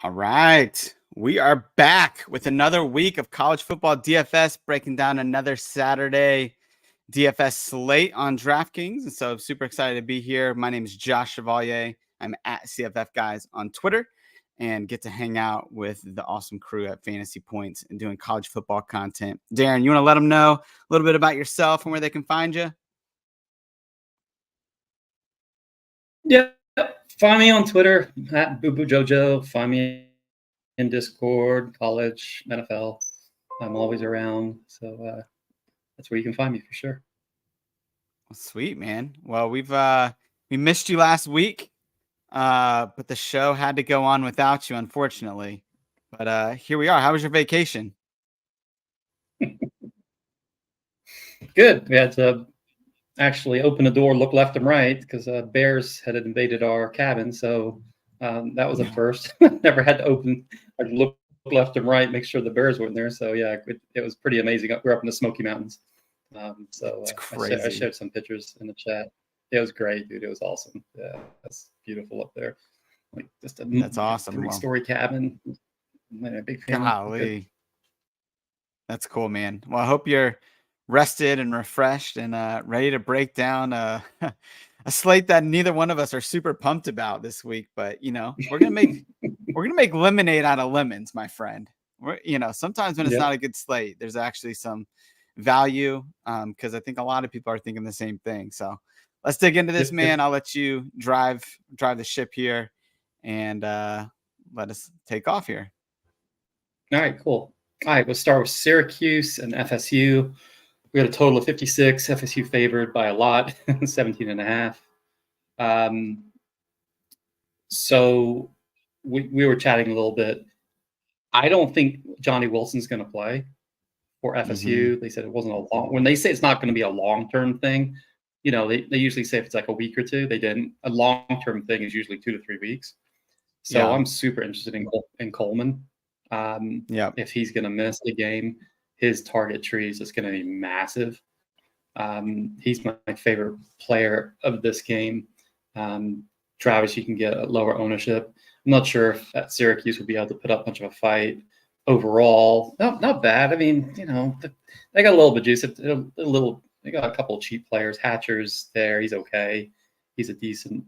All right. We are back with another week of college football DFS, breaking down another Saturday DFS slate on DraftKings. And so I'm super excited to be here. My name is Josh Chevalier. I'm at CFF Guys on Twitter and get to hang out with the awesome crew at Fantasy Points and doing college football content. Darren, you want to let them know a little bit about yourself and where they can find you? Yeah. Find me on Twitter at BooBooJojo. Find me in Discord, college, NFL. I'm always around. So that's where you can find me for sure. Sweet, man. Well, we missed you last week. But the show had to go on without you, unfortunately. But here we are. How was your vacation? Good. We had to actually open the door, look left and right because bears had invaded our cabin. So that was a first. Never had to open or look left and right, make sure the bears weren't there. So yeah, it was pretty amazing. We're up in the Smoky Mountains. It's crazy. I shared some pictures in the chat. It was great, dude. It was awesome. Yeah, that's beautiful up there. Like just that's awesome. 3-story cabin. A big family. Golly. That's cool, man. Well, I hope you're rested and refreshed and ready to break down a slate that neither one of us are super pumped about this week. But you know, we're gonna make lemonade out of lemons, my friend. Sometimes when it's not a good slate, there's actually some value because I think a lot of people are thinking the same thing. So let's dig into this, man. I'll let you drive the ship here and let us take off here. All right, cool. All right, we'll start with Syracuse and FSU. We had a total of 56. FSU favored by a lot, 17.5. So we were chatting a little bit. I don't think Johnny Wilson's going to play for FSU. They said it wasn't a long. When they say it's not going to be a long-term thing, they usually say if it's like a week or two. They didn't. A long-term thing is usually 2 to 3 weeks. So I'm super interested in Coleman. If he's going to miss the game, his target tree is just going to be massive. He's my favorite player of this game. Travis, you can get a lower ownership. I'm not sure if at Syracuse would be able to put up much of a fight overall. Not bad. I mean, they got a little bit of juice. They got a couple of cheap players. Hatcher's there. He's okay. He's a decent.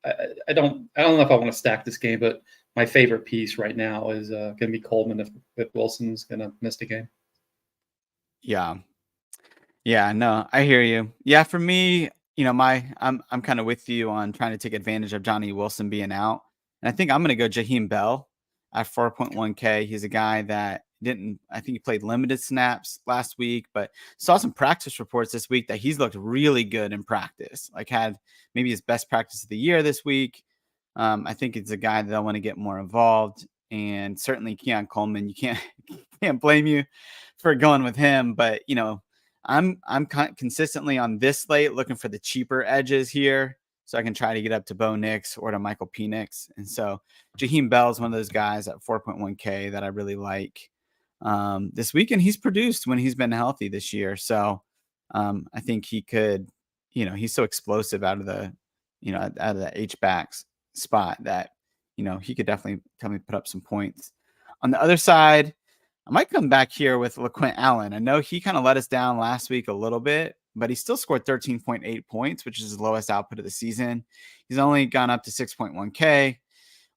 I don't know if I want to stack this game, but my favorite piece right now is going to be Coleman if Wilson's going to miss the game. Yeah, no, I hear you. Yeah, for me, I'm kind of with you on trying to take advantage of Johnny Wilson being out. And I think I'm going to go Jaheim Bell at 4.1K. He's a guy that I think he played limited snaps last week, but saw some practice reports this week that he's looked really good in practice, like had maybe his best practice of the year this week. I think it's a guy that I want to get more involved, and certainly Keon Coleman. You can't blame you for going with him, but I'm consistently on this slate looking for the cheaper edges here, so I can try to get up to Bo Nix or to Michael Penix. And so Jaheim Bell is one of those guys at 4.1K that I really like this week, and he's produced when he's been healthy this year. So I think he could, he's so explosive out of the H-backs spot that he could definitely put up some points. On the other side, I might come back here with LaQuint Allen. I know he kind of let us down last week a little bit, but he still scored 13.8 points, which is his lowest output of the season. He's only gone up to 6.1K.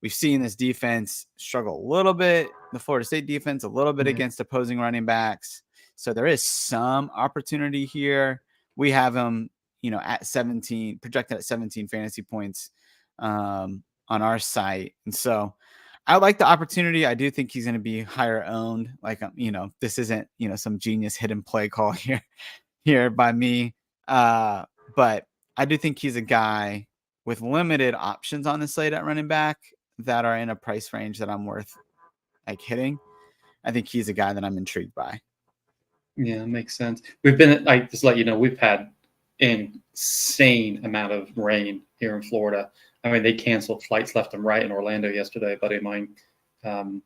We've seen this defense struggle a little bit, the Florida State defense, a little bit against opposing running backs. So there is some opportunity here. We have him, at 17, projected at 17 fantasy points on our site. And so I like the opportunity. I do think he's going to be higher owned. Like, this isn't, some genius hidden play call here by me. But I do think he's a guy with limited options on the slate at running back that are in a price range that I'm worth hitting. I think he's a guy that I'm intrigued by. Yeah, makes sense. We've been just let you know, we've had insane amount of rain here in Florida. I mean, they canceled flights left and right in Orlando yesterday. A buddy of mine,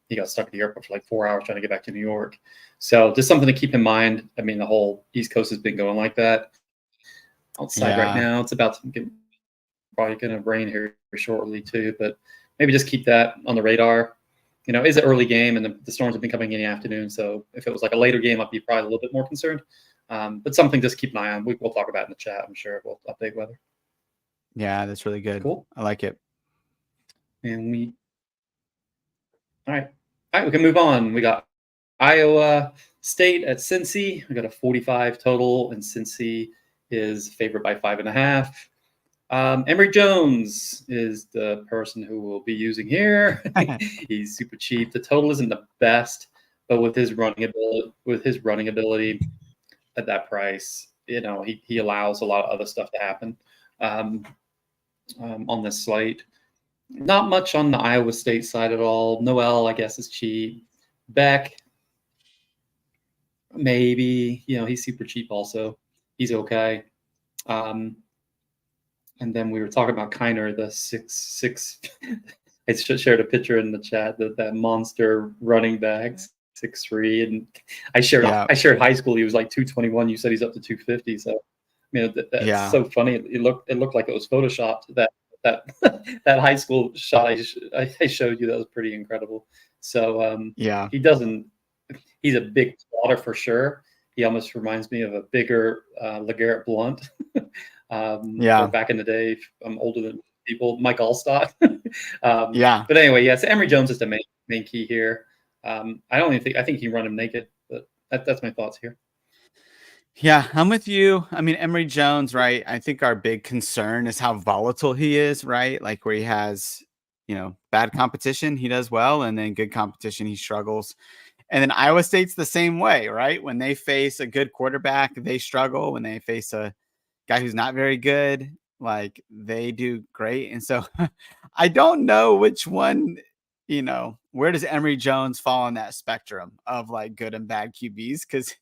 he got stuck at the airport for like 4 hours trying to get back to New York. So just something to keep in mind. I mean, the whole East Coast has been going like that. Outside right now, it's about to get probably going to rain here shortly too. But maybe just keep that on the radar. It's an early game, and the storms have been coming in the afternoon. So if it was like a later game, I'd be probably a little bit more concerned. But something just keep an eye on. We'll talk about it in the chat. I'm sure we'll update weather. Yeah, that's really good. Cool. I like it. And all right, we can move on. We got Iowa State at Cincy. We got a 45 total, and Cincy is favored by 5.5. Emory Jones is the person who we'll be using here. He's super cheap. The total isn't the best, but with his running ability at that price, he allows a lot of other stuff to happen on this slate. Not much on the Iowa State side at all. Noel, I guess, is cheap. Beck, maybe. He's super cheap also. He's okay. And then we were talking about Kiner, the 6'6". I shared a picture in the chat that monster running back, 6'3", and I shared high school. He was like 221. You said he's up to 250. So that's so funny. It looked like it was photoshopped. That high school shot I showed you, that was pretty incredible. So he's a big plotter for sure. He almost reminds me of a bigger LeGarrette Blount. Back in the day, I'm older than people. Mike Allstott. But anyway, so Emory Jones is the main key here. I think he can run him naked, but that's my thoughts here. Yeah, I'm with you. I mean, Emory Jones, right? I think our big concern is how volatile he is, right? Like where he has, bad competition, he does well, and then good competition, he struggles. And then Iowa State's the same way, right? When they face a good quarterback, they struggle. When they face a guy who's not very good, like they do great. And so I don't know which one, where does Emory Jones fall on that spectrum of like good and bad QBs? Because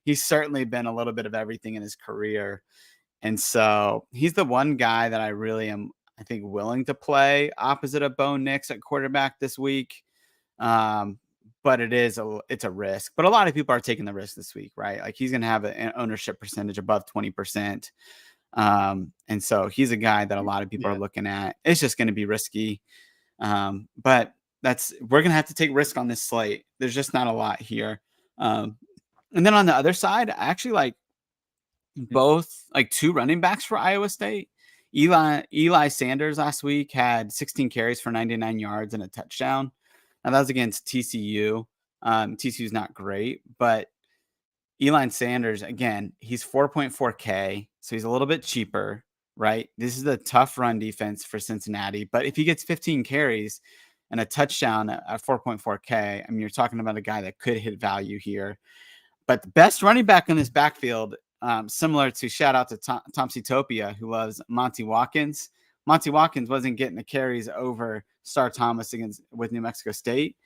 he's certainly been a little bit of everything in his career. And so he's the one guy that I really am, I think, willing to play opposite of Bo Nix at quarterback this week. But it's a risk. But a lot of people are taking the risk this week, right? Like he's going to have an ownership percentage above 20%. And so he's a guy that a lot of people are looking at. It's just going to be risky. But we're going to have to take risk on this slate. There's just not a lot here. And then on the other side, I actually like both, like two running backs for Iowa State. Eli Sanders last week had 16 carries for 99 yards and a touchdown. Now that was against TCU. TCU's not great, but Eli Sanders, again, he's 4.4K, so he's a little bit cheaper, right? This is a tough run defense for Cincinnati, but if he gets 15 carries and a touchdown at 4.4K, I mean, you're talking about a guy that could hit value here. But the best running back in this backfield, similar to shout out to Tom Topia, who loves Monty Watkins. Monty Watkins wasn't getting the carries over Star Thomas with New Mexico State.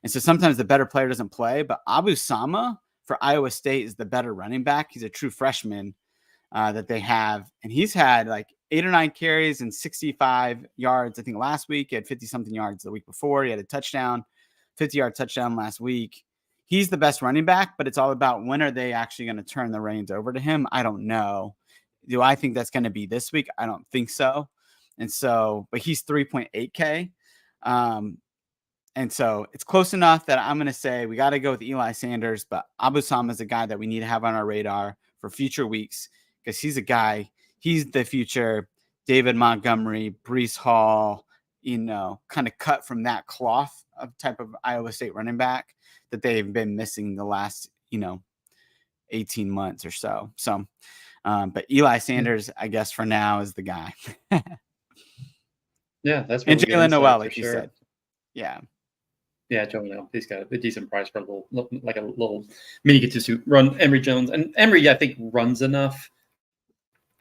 And so sometimes the better player doesn't play, but Abu Sama for Iowa State is the better running back. He's a true freshman that they have. And he's had like 8 or 9 carries and 65 yards. I think last week he had 50 something yards the week before. He had a touchdown, 50-yard touchdown last week. He's the best running back, but it's all about when are they actually going to turn the reins over to him? I don't know. Do I think that's going to be this week? I don't think so. And so, but he's 3.8K. And so it's close enough that I'm going to say we got to go with Eli Sanders, but Abu Sama is a guy that we need to have on our radar for future weeks because he's a guy, he's the future David Montgomery, Breece Hall, kind of cut from that cloth of type of Iowa State running back that they've been missing the last, 18 months or so. So, but Eli Sanders, I guess for now is the guy. Yeah, that's really and Jalen Noel, like you said. Yeah, Joe Noel. He's got a decent price for a little mini get to suit run Emory Jones. And Emory, I think, runs enough.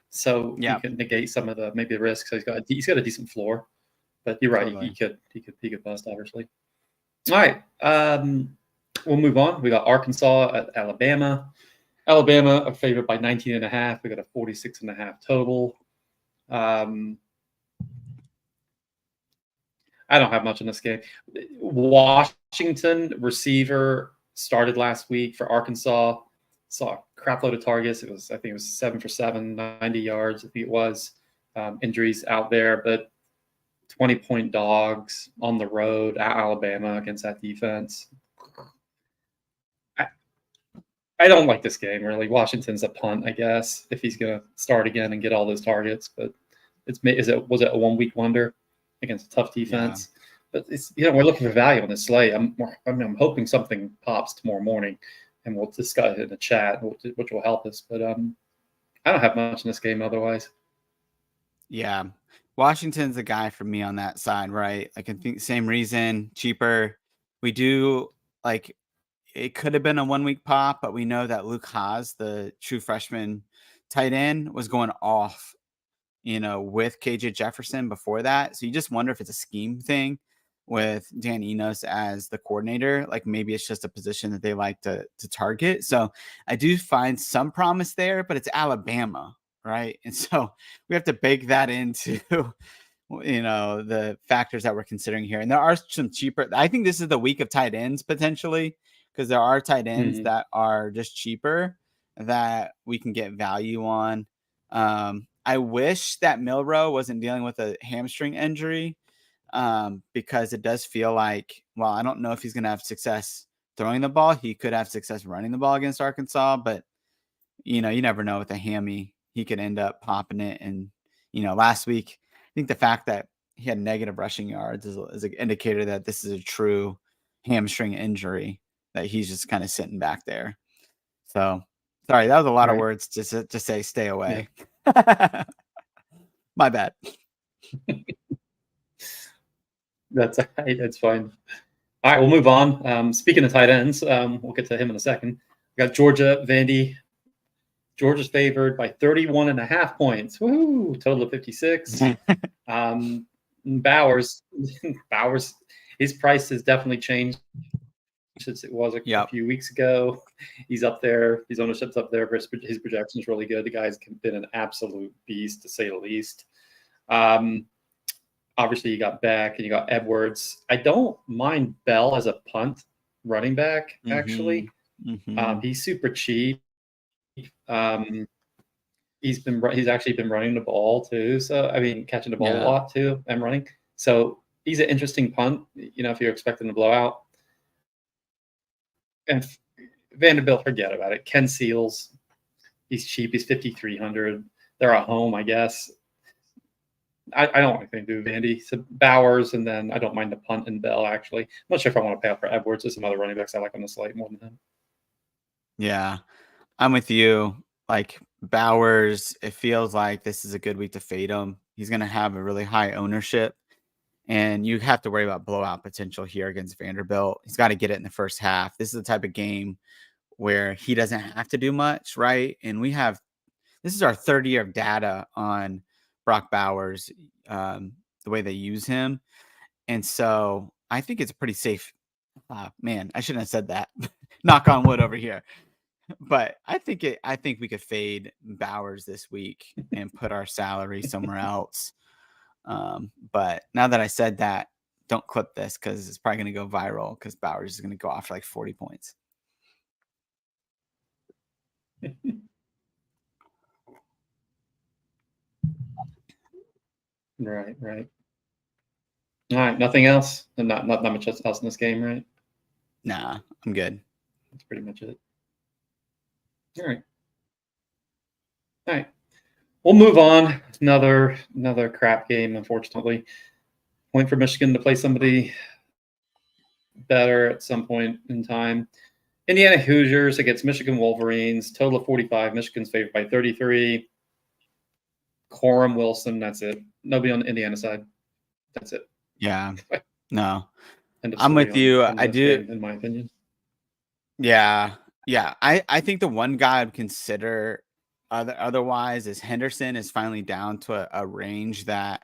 So he can negate some of the maybe the risk. So he's got a decent floor. But you're right, totally. he could bust, obviously. All right. We'll move on. We got Arkansas at Alabama. Alabama are favored by 19.5. We got a 46.5 total. I don't have much in this game. Washington receiver started last week for Arkansas. Saw a crap load of targets. I think it was 7 for 7, 90 yards. I think it was. Injuries out there, but 20-point dogs on the road at Alabama against that defense. I don't like this game, really. Washington's a punt, I guess, if he's going to start again and get all those targets. But was it a 1 week wonder against a tough defense? Yeah. But we're looking for value on this slate. I'm hoping something pops tomorrow morning, and we'll discuss it in the chat, which will help us. But I don't have much in this game otherwise. Yeah, Washington's the guy for me on that side, right? Like I think same reason, cheaper. We do like it could have been a 1 week pop, but we know that Luke Haas, the true freshman tight end, was going off, with KJ Jefferson before that. So you just wonder if it's a scheme thing with Dan Enos as the coordinator. Like maybe it's just a position that they like to target. So I do find some promise there, but it's Alabama, right? And so we have to bake that into the factors that we're considering here. And there are some cheaper. I think this is the week of tight ends potentially, because there are tight ends that are just cheaper that we can get value on. I wish that Milroe wasn't dealing with a hamstring injury, because it does feel like, well, I don't know if he's going to have success throwing the ball. He could have success running the ball against Arkansas, but you never know with a hammy. He could end up popping it. And last week, I think the fact that he had negative rushing yards is an indicator that this is a true hamstring injury, that he's just kind of sitting back there. So sorry, that was a lot of words to say stay away. Yeah. My bad. That's fine. All right, we'll move on. Speaking of tight ends, we'll get to him in a second. We got Georgia, Vandy. Georgia's favored by 31.5 points. Woohoo! Total of 56. Bowers, his price has definitely changed since it was a few weeks ago. He's up there. His ownership's up there. His projection is really good. The guy's been an absolute beast, to say the least. Obviously, you got Beck and you got Edwards. I don't mind Bell as a punt running back, actually. He's super cheap. He's actually been running the ball too. So catching the ball a lot too and running. So he's an interesting punt. If you're expecting a blowout. And Vanderbilt, forget about it. Ken Seals, he's cheap. He's 5,300. They're at home, I guess. I don't want anything to do with Vandy. So Bowers, and then I don't mind the punt and Bell, actually. I'm not sure if I want to pay up for Edwards. There's some other running backs I like on the slate more than him. Yeah, I'm with you. Like Bowers, it feels like this is a good week to fade him. He's going to have a really high ownership, and you have to worry about blowout potential here against Vanderbilt. He's got to get it in the first half. This is the type of game where he doesn't have to do much, right? And this is our third year of data on Brock Bowers, the way they use him. And so I think it's a pretty safe, man, I shouldn't have said that. Knock on wood over here. But I think we could fade Bowers this week and put our salary somewhere else. But now that I said that, don't clip this because it's probably going to go viral because Bowers is going to go off for like 40 points. Right. All right, nothing else? And not much else in this game, right? Nah, I'm good. That's pretty much it. All right. We'll move on. Another crap game, unfortunately. Point for Michigan to play somebody better at some point in time. Indiana Hoosiers against Michigan Wolverines. Total of 45. Michigan's favored by 33. Corum Wilson. That's it. Nobody on the Indiana side. That's it. Yeah. No. I'm with you. I do. Game, in my opinion. Yeah. I think the one guy I'd consider otherwise is Henderson is finally down to a range that,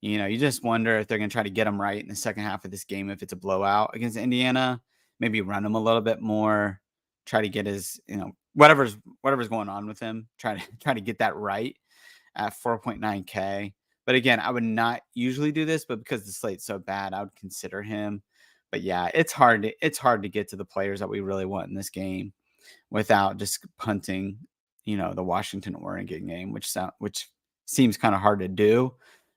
you just wonder if they're going to try to get him right in the second half of this game. If it's a blowout against Indiana, maybe run him a little bit more, try to get his, whatever's going on with him, try to get that right at 4.9K. But again, I would not usually do this, but because the slate's so bad, I would consider him. But yeah, it's hard to get to the players that we really want in this game without just punting, the Washington Oregon game, which seems kind of hard to do.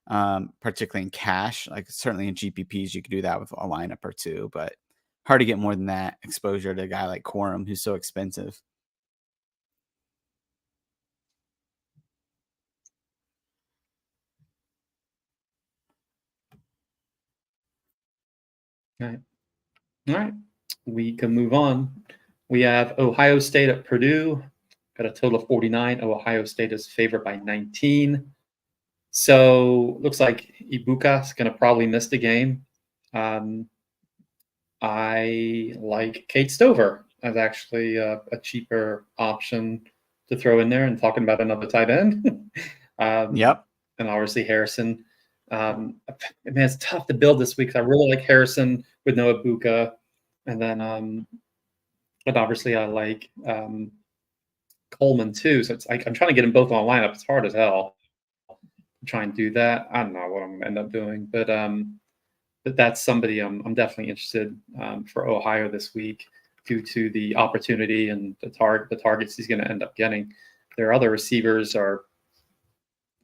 particularly in cash. Like certainly in GPPs, you could do that with a lineup or two, but hard to get more than that exposure to a guy like Quorum who's so expensive. All right. All right. We can move on. We have Ohio State at Purdue. Got a total of 49. Ohio State is favored by 19. So looks like Ibuka is going to probably miss the game. I like Kate Stover as actually a cheaper option to throw in there. And talking about another tight end. Yep. And obviously Harrison. Man, it's tough to build this week. I really like Harrison with no Ibuka. And then, but obviously I like Coleman too. So it's like I'm trying to get them both on a lineup. It's hard as hell to try and do that. I don't know what I'm going to end up doing, but that's somebody I'm definitely interested for Ohio this week due to the opportunity and the targets he's going to end up getting. Their other receivers are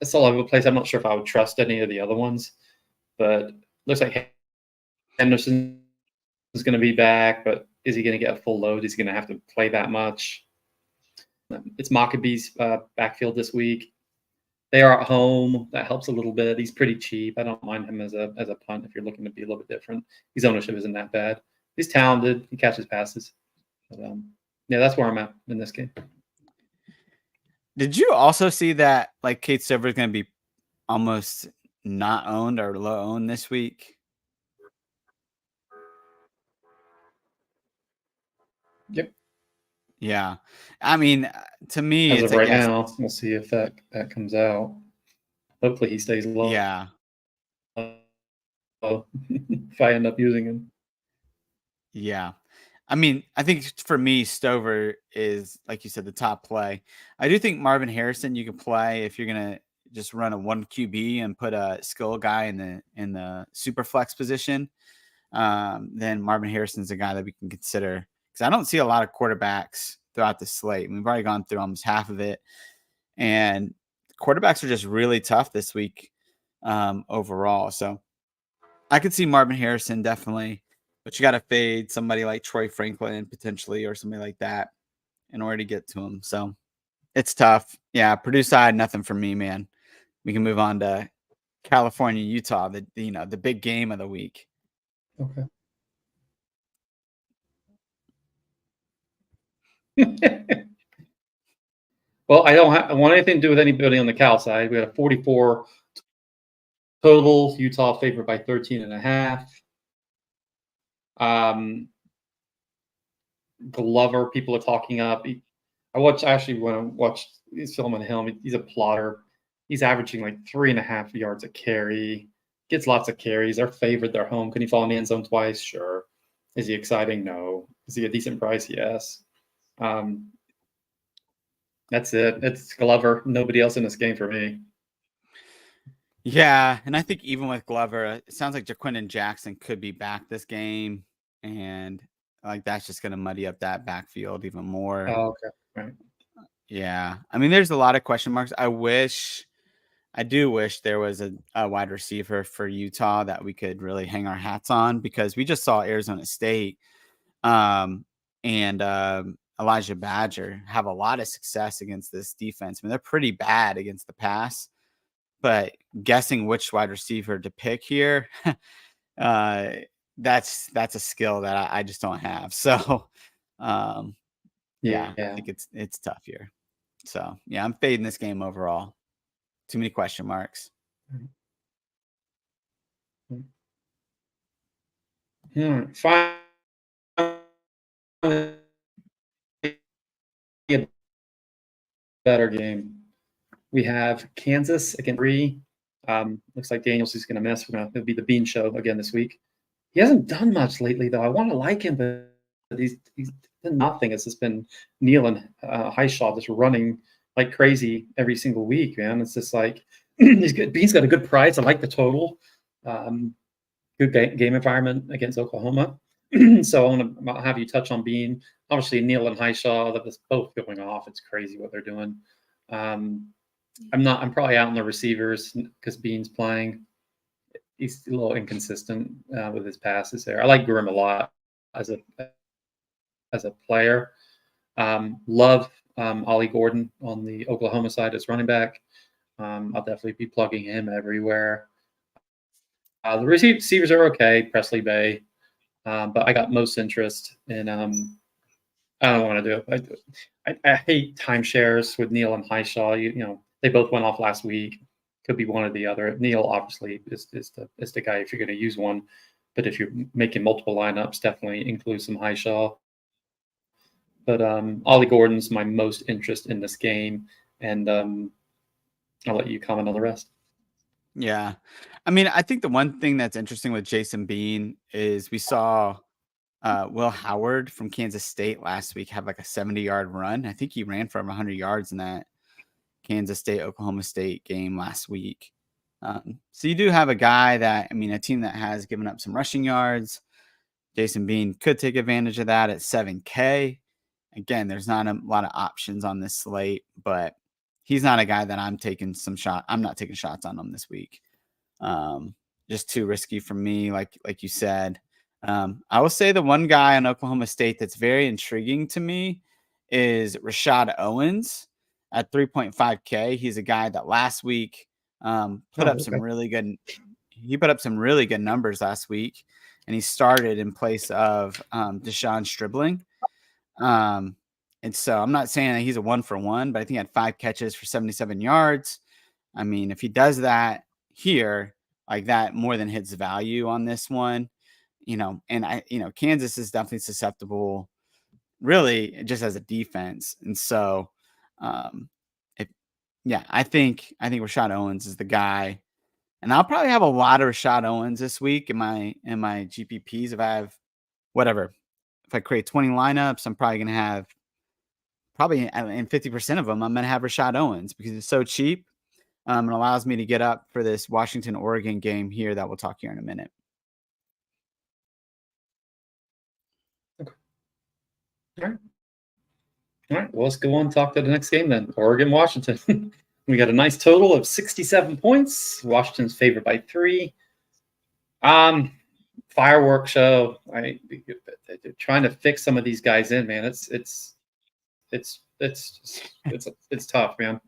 it's all over the place. I'm not sure if I would trust any of the other ones, but looks like Henderson is going to be back, but is he going to get a full load? Is he going to have to play that much? It's Maccabee's backfield this week. They are at home. That helps a little bit. He's pretty cheap. I don't mind him as a punt if you're looking to be a little bit different. His ownership isn't that bad. He's talented. He catches passes. But, yeah, that's where I'm at in this game. Did you also see that like Kate Stover is going to be almost not owned or low owned this week? Yep. Yeah. I mean, to me, As it's of right guess. now, we'll see if that comes out. Hopefully he stays low. Yeah. If I end up using him. Yeah. I mean, I think for me, Stover is, like you said, the top play. I do think Marvin Harrison you can play if you're gonna just run a 1 QB and put a skill guy in the super flex position. Then Marvin Harrison's a guy that we can consider because I don't see a lot of quarterbacks throughout the slate. We've already gone through almost half of it, and quarterbacks are just really tough this week overall. So I could see Marvin Harrison definitely. But you got to fade somebody like Troy Franklin potentially or somebody like that in order to get to him. So it's tough. Yeah, Purdue side, nothing for me, man. We can move on to California, Utah, the big game of the week. Okay. Well, I don't want anything to do with anybody on the Cal side. We had a 44 total. Utah favored by 13.5. Glover, people are talking up. I actually want to watch his film on him. He's a plotter. He's averaging like 3.5 yards a carry. Gets lots of carries. They're favored. They're home. Can he fall in the end zone twice? Sure. Is he exciting? No. Is he a decent price? Yes. That's it. It's Glover. Nobody else in this game for me. Yeah, and I think even with Glover, it sounds like Jaquindon Jackson could be back this game, and like that's just going to muddy up that backfield even more. Oh, okay. Right. Yeah, I mean, there's a lot of question marks. I do wish there was a wide receiver for Utah that we could really hang our hats on because we just saw Arizona State and Elijah Badger have a lot of success against this defense. I mean, they're pretty bad against the pass, but guessing which wide receiver to pick here, that's a skill that I just don't have. So, yeah, I think it's tough here. So, yeah, I'm fading this game overall. Too many question marks. Fine. A better game. We have Kansas against 3. Looks like Daniels is going to miss. It'll be the Bean Show again this week. He hasn't done much lately, though. I want to like him, but he's done nothing. It's just been Neal and Highshaw just running like crazy every single week, man. It's just like he's good. Bean's got a good price. I like the total. Good game environment against Oklahoma. So I want to have you touch on Bean. Obviously, Neal and Highshaw, that was both going off. It's crazy what they're doing. I'm probably out on the receivers because Bean's playing. He's a little inconsistent with his passes there. I like Grimm a lot as a player. Love Ollie Gordon on the Oklahoma side as running back. I'll definitely be plugging him everywhere. The receivers are okay, Presley Bay, but I got most interest in. I don't want to do it. I hate timeshares with Neil and Highshaw. You know, they both went off last week. Could be one or the other. Neil obviously is the guy if you're going to use one, but if you're making multiple lineups, definitely include some Highshaw. But Ollie Gordon's my most interest in this game, and I'll let you comment on the rest. Yeah. I mean, I think the one thing that's interesting with Jason Bean is we saw Will Howard from Kansas State last week have like a 70-yard run. I think he ran for 100 yards in that Kansas State Oklahoma State game last week. So you do have a guy that, I mean, a team that has given up some rushing yards. Jason Bean could take advantage of that at 7K. Again, there's not a lot of options on this slate, but he's not a guy that I'm not taking shots on him this week. Just too risky for me, like you said. I will say the one guy on Oklahoma State that's very intriguing to me is Rashad Owens at 3.5K. He's a guy that last week put up some really good. He put up some really good numbers last week, and he started in place of Deshaun Stribling. And so I'm not saying that he's a 1-for-1, but I think he had 5 catches for 77 yards. I mean, if he does that here, like that more than hits value on this one, and Kansas is definitely susceptible really just as a defense. And so, I think Rashad Owens is the guy, and I'll probably have a lot of Rashad Owens this week in my GPPs. If I have if I create 20 lineups, I'm probably going to have probably in 50% of them, I'm going to have Rashad Owens because it's so cheap. And allows me to get up for this Washington-Oregon game here that we'll talk here in a minute. Okay. All right. All right. Well, let's go on and talk to the next game then. Oregon, Washington. We got a nice total of 67 points. Washington's favored by 3. Firework show. They're trying to fix some of these guys in, man. It's tough, man.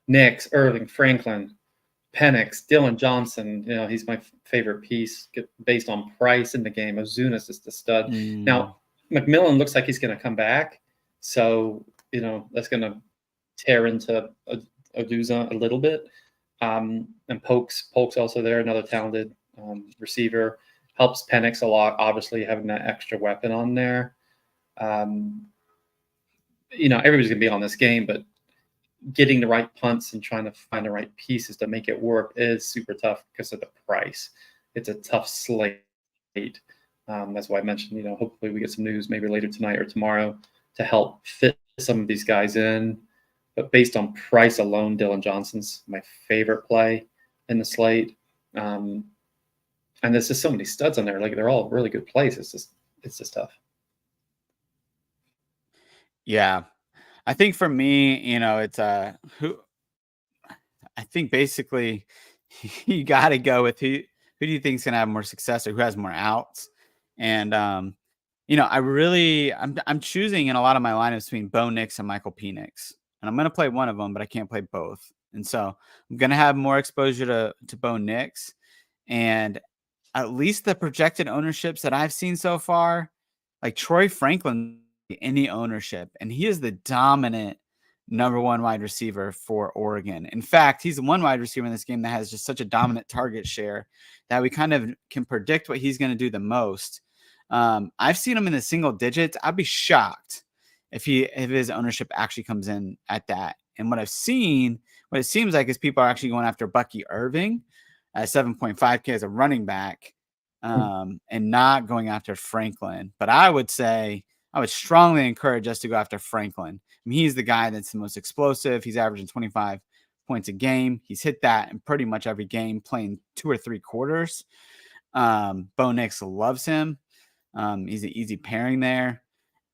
Nix, Irving, Franklin, Penix, Dylan Johnson. You know, he's my favorite piece based on price in the game. Ozuna's just a stud. Now, McMillan looks like he's going to come back. So, that's going to tear into Oduza a little bit. And Polk's also there, another talented receiver. Helps Penix a lot, obviously, having that extra weapon on there. Everybody's going to be on this game, but getting the right punts and trying to find the right pieces to make it work is super tough because of the price. It's a tough slate. That's why I mentioned, hopefully we get some news maybe later tonight or tomorrow to help fit some of these guys in. But based on price alone, Dylan Johnson's my favorite play in the slate. And there's just so many studs on there. Like, they're all really good plays. It's just tough. Yeah. I think for me, it's who I think basically you got to go with who do you think is going to have more success or who has more outs. And I'm choosing in a lot of my lineups between Bo Nix and Michael Penix. And I'm going to play one of them, but I can't play both. And so I'm going to have more exposure to Bo Nix. And at least the projected ownerships that I've seen so far, like Troy Franklin, any ownership, and he is the dominant number 1 wide receiver for Oregon. In fact, he's the one wide receiver in this game that has just such a dominant target share that we kind of can predict what he's going to do the most. I've seen him in the single digits. I'd be shocked if his ownership actually comes in at that. And what it seems like is people are actually going after Bucky Irving at 7.5K as a running back, and not going after Franklin. But I would strongly encourage us to go after Franklin. I mean, he's the guy that's the most explosive. He's averaging 25 points a game. He's hit that in pretty much every game, playing 2 or 3 quarters. Bo Nix loves him. He's an easy pairing there.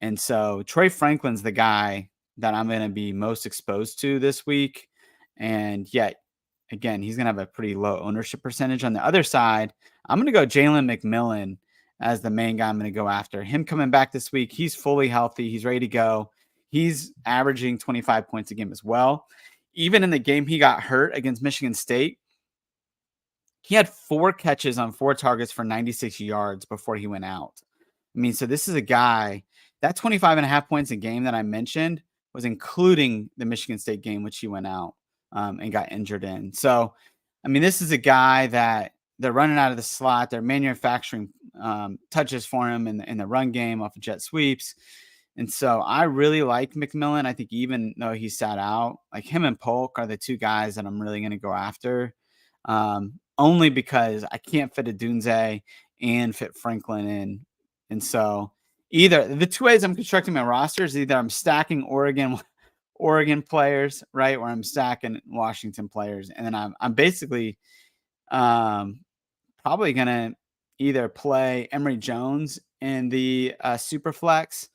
And so Troy Franklin's the guy that I'm going to be most exposed to this week. And yet, again, he's going to have a pretty low ownership percentage. On the other side, I'm going to go Jalen McMillan as the main guy I'm going to go after. Him coming back this week, he's fully healthy. He's ready to go. He's averaging 25 points a game as well. Even in the game he got hurt against Michigan State, he had 4 catches on 4 targets for 96 yards before he went out. I mean, so this is a guy, that 25 and a half points a game that I mentioned was including the Michigan State game, which he went out and got injured in. So, I mean, this is a guy that they're running out of the slot. They're manufacturing touches for him in the run game off of jet sweeps. And so I really like McMillan. I think even though he sat out, like him and Polk are the 2 guys that I'm really going to go after. Only because I can't fit a Dunze and fit Franklin in. And so either the 2 ways I'm constructing my roster is either I'm stacking Oregon players, right, or I'm stacking Washington players. And then I'm basically probably going to either play Emory Jones in the super flex,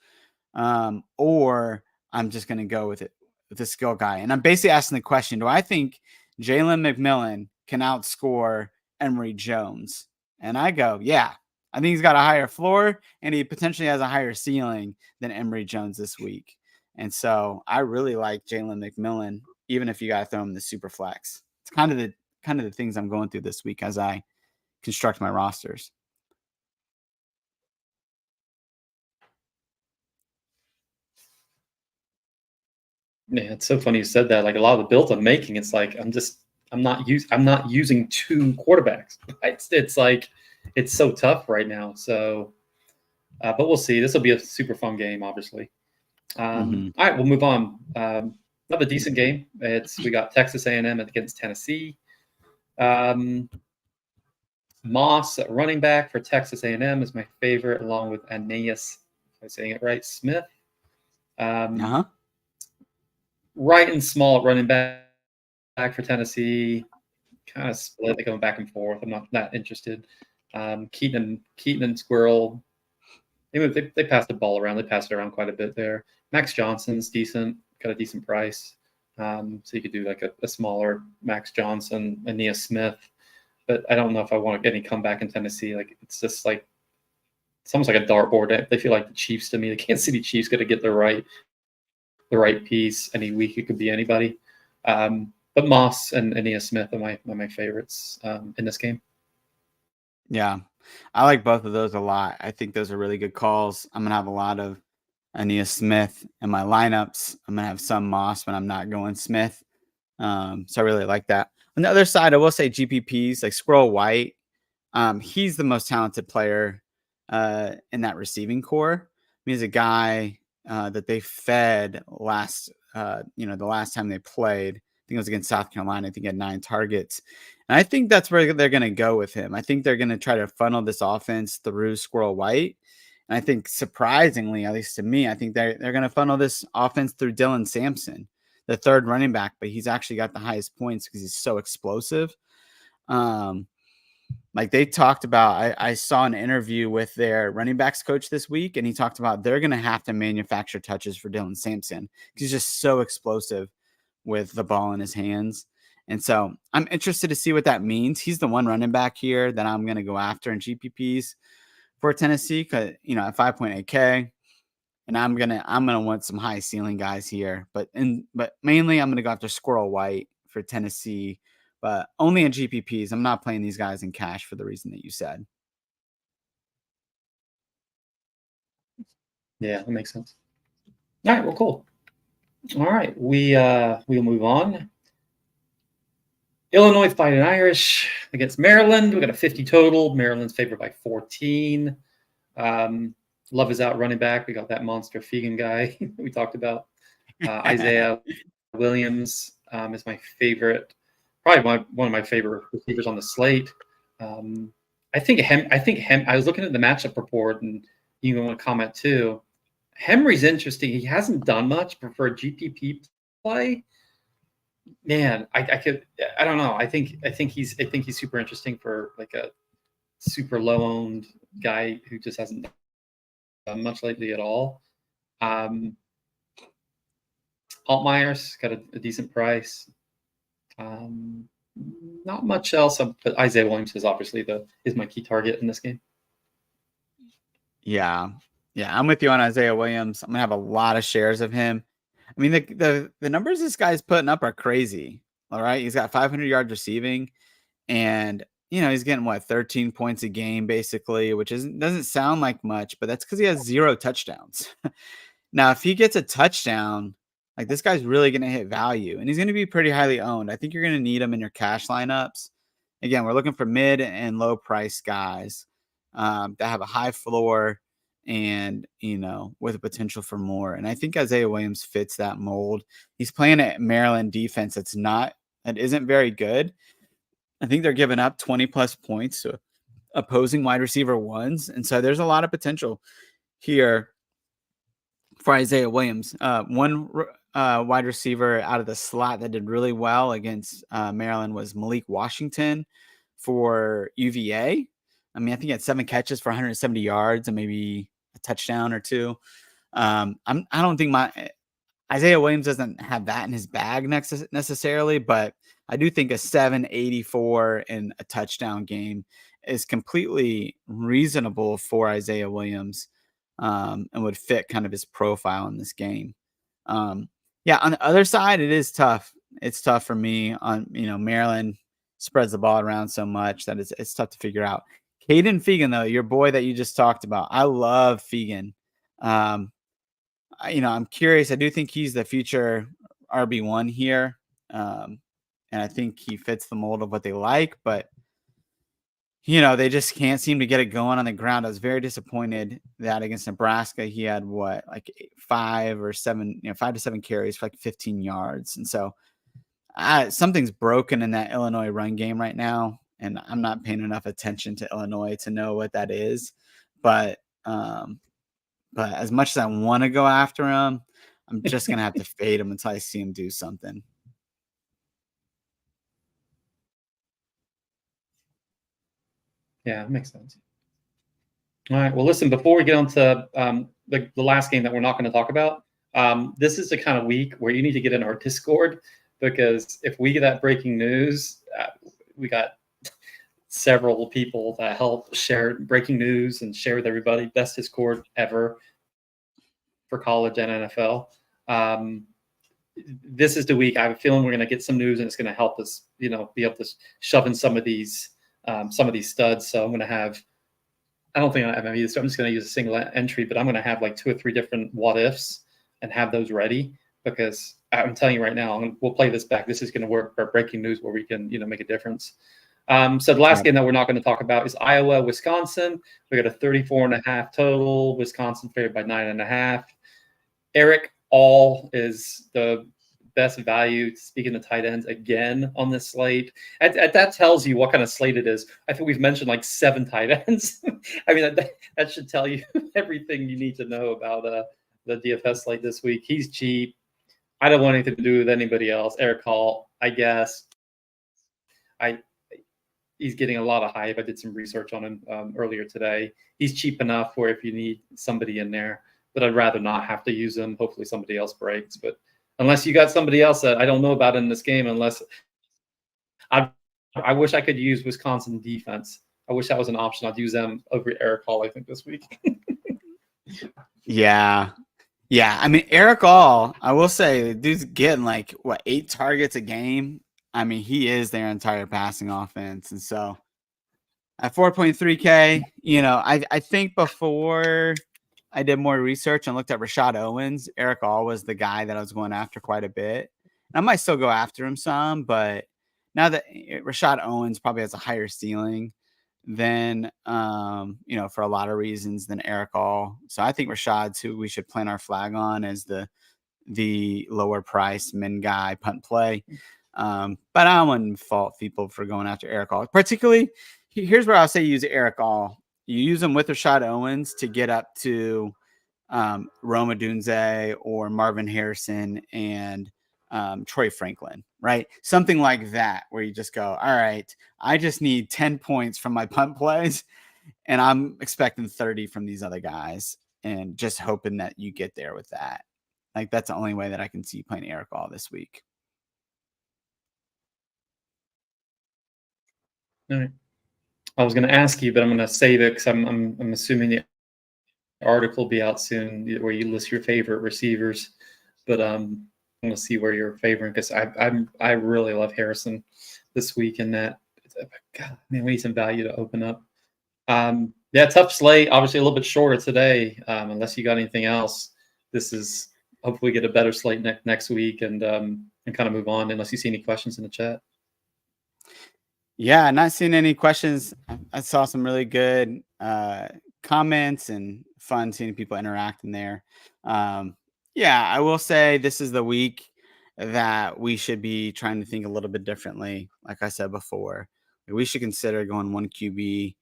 or I'm just going to go with the skill guy. And I'm basically asking the question, do I think Jalen McMillan can outscore Emory Jones? And I go, yeah. I think he's got a higher floor and he potentially has a higher ceiling than Emory Jones this week. And so I really like Jalen McMillan, even if you got to throw him in the super flex. It's kind of the things I'm going through this week as I construct my rosters. Yeah, it's so funny you said that. Like a lot of the builds I'm making, it's like I'm not using 2 quarterbacks. It's like it's so tough right now. So, but we'll see. This will be a super fun game, obviously. All right, we'll move on. Another decent game. We got Texas A&M against Tennessee. Moss at running back for Texas A&M is my favorite, along with Aeneas, if I'm saying it right, Smith. Wright and Small at running back for Tennessee. Kind of split. They're going back and forth. I'm not that interested. Keaton and Squirrel. They passed the ball around. They passed it around quite a bit there. Max Johnson's decent. Got a decent price. So you could do like a smaller Max Johnson, Aeneas Smith. But I don't know if I want to get any comeback in Tennessee. Like it's just like it's almost like a dartboard. They feel like the Chiefs to me. The Kansas City Chiefs got to get the right piece any week. It could be anybody. But Moss and Aeneas Smith are my favorites in this game. Yeah, I like both of those a lot. I think those are really good calls. I'm going to have a lot of Aeneas Smith in my lineups. I'm going to have some Moss when I'm not going Smith. So I really like that. On the other side, I will say GPPs like Squirrel White. He's the most talented player in that receiving core. He's a guy that they fed the last time they played. I think it was against South Carolina. I think he had 9 targets. And I think that's where they're going to go with him. I think they're going to try to funnel this offense through Squirrel White. And I think surprisingly, at least to me, I think they're going to funnel this offense through Dylan Sampson, the 3rd running back, but he's actually got the highest points because he's so explosive. Like they talked about, I saw an interview with their running backs coach this week, and he talked about they're going to have to manufacture touches for Dylan Sampson because he's just so explosive with the ball in his hands. And so I'm interested to see what that means. He's the one running back here that I'm going to go after in GPPs for Tennessee, because at 5.8K, and I'm gonna want some high ceiling guys here, but mainly I'm gonna go after Squirrel White for Tennessee, but only in GPPs. I'm not playing these guys in cash for the reason that you said. Yeah, that makes sense. All right, well, cool. All right, we'll move on. Illinois Fighting Irish against Maryland. We got a 50 total. Maryland's favored by 14. Love is out running back. We got that monster Fegan guy we talked about. Isaiah Williams is my favorite, probably one of my favorite receivers on the slate. I think I was looking at the matchup report, and you want to comment too. Henry's interesting. He hasn't done much for a GPP play. Man, I don't know. I think he's super interesting for like a super low owned guy who just hasn't done much lately at all. Altmaier's got a decent price. Not much else, but Isaiah Williams is obviously is my key target in this game. Yeah. Yeah, I'm with you on Isaiah Williams. I'm gonna have a lot of shares of him. I mean, the numbers this guy's putting up are crazy. All right. He's got 500 yards receiving, and he's getting what, 13 points a game basically, which doesn't sound like much, but that's because he has 0 touchdowns. Now, if he gets a touchdown, like, this guy's really gonna hit value, and he's gonna be pretty highly owned. I think you're gonna need him in your cash lineups. Again, we're looking for mid and low price guys that have a high floor and with a potential for more. And I think Isaiah Williams fits that mold. He's playing at Maryland defense that isn't very good. I think they're giving up 20 plus points to opposing wide receiver ones, and so there's a lot of potential here for Isaiah Williams. One wide receiver out of the slot that did really well against Maryland was Malik Washington for UVA. I mean, I think he had 7 catches for 170 yards and maybe a touchdown or 2. I don't think Isaiah Williams doesn't have that in his bag necessarily, but I do think a 784 and a touchdown game is completely reasonable for Isaiah Williams, and would fit kind of his profile in this game. Yeah, on the other side, it is tough. It's tough for me on, Maryland spreads the ball around so much that it's tough to figure out. Caden Fegan, though, your boy that you just talked about, I love Fegan. I'm curious. I do think he's the future RB1 here. And I think he fits the mold of what they like, but they just can't seem to get it going on the ground. I was very disappointed that against Nebraska, he had 5 or 7, 5 to 7 carries for like 15 yards. And so something's broken in that Illinois run game right now. And I'm not paying enough attention to Illinois to know what that is. But as much as I want to go after him, I'm just going to have to fade him until I see him do something. Yeah, it makes sense. All right. Well, listen, before we get on to the last game that we're not going to talk about, this is the kind of week where you need to get in our Discord, because if we get that breaking news, we got several people that help share breaking news and share with everybody. Best Discord ever for college and NFL. This is the week I have a feeling we're going to get some news, and it's going to help us, be able to shove in some of these studs. So I'm going to have, I don't think I have any. I'm just going to use a single entry, but I'm going to have like 2 or 3 different what ifs and have those ready, because I'm telling you right now, we'll play this back. This is going to work for breaking news where we can, make a difference. So the last game that we're not going to talk about is Iowa, Wisconsin. We got a 34.5 total. Wisconsin favored by 9.5. Eric All is the best value, speaking of tight ends, again on this slate. That tells you what kind of slate it is. I think we've mentioned like 7 tight ends. I mean, that should tell you everything you need to know about the DFS slate this week. He's cheap. I don't want anything to do with anybody else. Eric Hall, I guess. He's getting a lot of hype. I did some research on him earlier today. He's cheap enough where if you need somebody in there, but I'd rather not have to use him. Hopefully somebody else breaks. But unless you got somebody else that I don't know about in this game, I wish I could use Wisconsin defense. I wish that was an option. I'd use them over Eric Hall, I think, this week. Yeah. Yeah. I mean, Eric All, I will say, the dude's getting 8 targets a game. I mean, he is their entire passing offense. And so at 4.3K, I think before I did more research and looked at Rashad Owens, Eric All was the guy that I was going after quite a bit. And I might still go after him some, but now that Rashad Owens probably has a higher ceiling than, for a lot of reasons than Eric All. So I think Rashad's who we should plant our flag on as the lower price min guy punt play. But I wouldn't fault people for going after Eric All. Particularly, here's where I'll say use Eric All. You use him with Rashad Owens to get up to Roma Dunze or Marvin Harrison and Troy Franklin, right? Something like that, where you just go, all right, I just need 10 points from my punt plays, and I'm expecting 30 from these other guys, and just hoping that you get there with that. Like, that's the only way that I can see playing Eric All this week. All right. I was going to ask you, but I'm going to save it because I'm assuming the article will be out soon where you list your favorite receivers. But I'm going to see where you're favoring because I really love Harrison this week, and that God, man, we need some value to open up. Yeah, tough slate. Obviously, a little bit shorter today. Unless you got anything else, this is hopefully get a better slate next week and kind of move on. Unless you see any questions in the chat. Yeah, not seeing any questions. I saw some really good comments and fun seeing people interact in there. Yeah, I will say this is the week that we should be trying to think a little bit differently. Like I said before, we should consider going one QB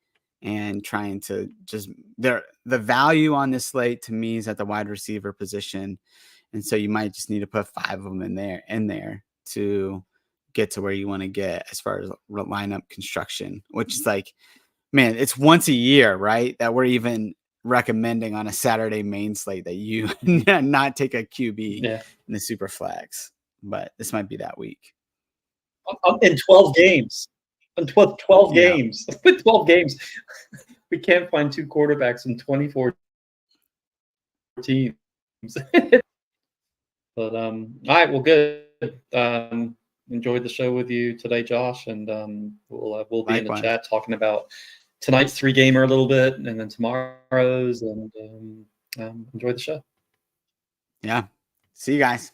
and trying to just the value on this slate to me is at the wide receiver position, and so you might just need to put 5 of them in there to get to where you want to get as far as lineup construction, which is like, man, it's once a year, right? That we're even recommending on a Saturday main slate that you not take a QB in the super flex, but this might be that week. In 12 games. In 12 games. With 12 games. We can't find 2 quarterbacks in 24 teams. But all right, well, good. Enjoyed the show with you today, Josh, and we'll be in the chat talking about tonight's 3-gamer a little bit, and then tomorrow's, and enjoy the show. Yeah, see you guys.